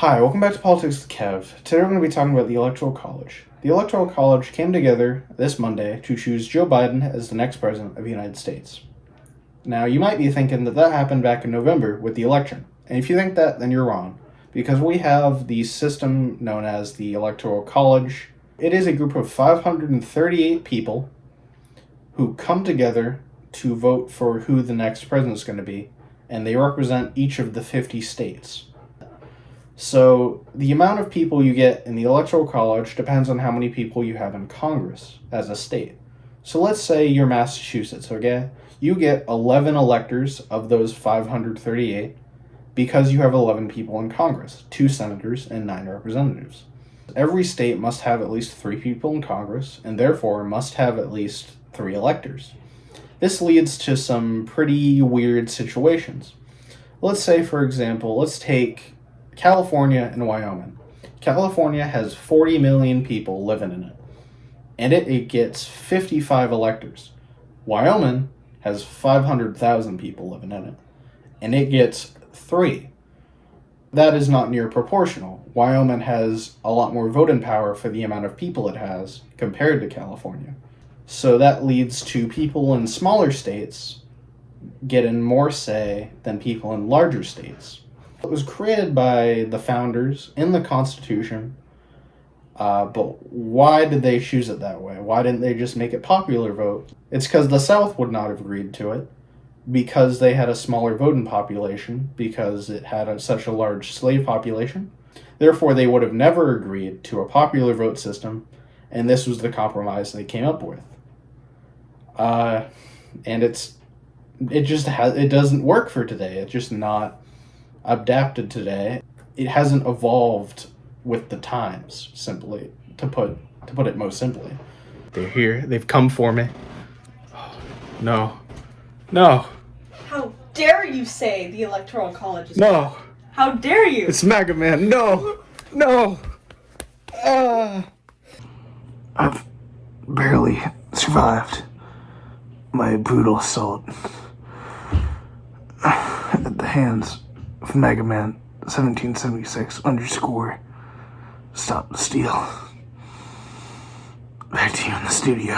Hi, welcome back to Politics with Kev. Today we're going to be talking about the Electoral College. The Electoral College came together this Monday to choose Joe Biden as the next president of the United States. Now, you might be thinking that happened back in November with the election. And if you think that, then you're wrong. Because we have the system known as the Electoral College. It is a group of 538 people who come together to vote for who the next president is going to be. And they represent each of the 50 states. So the amount of people you get in the Electoral College depends on how many people you have in Congress as a state. So let's say you're Massachusetts, okay? You get 11 electors of those 538 because you have 11 people in Congress, 2 senators and 9 representatives. Every state must have at least 3 people in Congress and therefore must have at least 3 electors. This leads to some pretty weird situations. Let's say, for example, let's take California and Wyoming. California has 40 million people living in it, and it gets 55 electors. Wyoming has 500,000 people living in it, and it gets 3. That is not near proportional. Wyoming has a lot more voting power for the amount of people it has compared to California. So that leads to people in smaller states getting more say than people in larger states. It was created by the founders in the Constitution, but why did they choose it that way? Why didn't they just make it popular vote? It's because the South would not have agreed to it, because they had a smaller voting population, because it had such a large slave population. Therefore, they would have never agreed to a popular vote system, and this was the compromise they came up with. And it doesn't work for today. It's just not adapted today. It hasn't evolved with the times, simply to put it most simply. They're here. They've come for me. Oh, no. How dare you say the Electoral College is No. How dare you? It's MAGA Man. No. I've barely survived my brutal assault at the hands of MAGA Man 1776_ Stop the Steal. Back to you in the studio.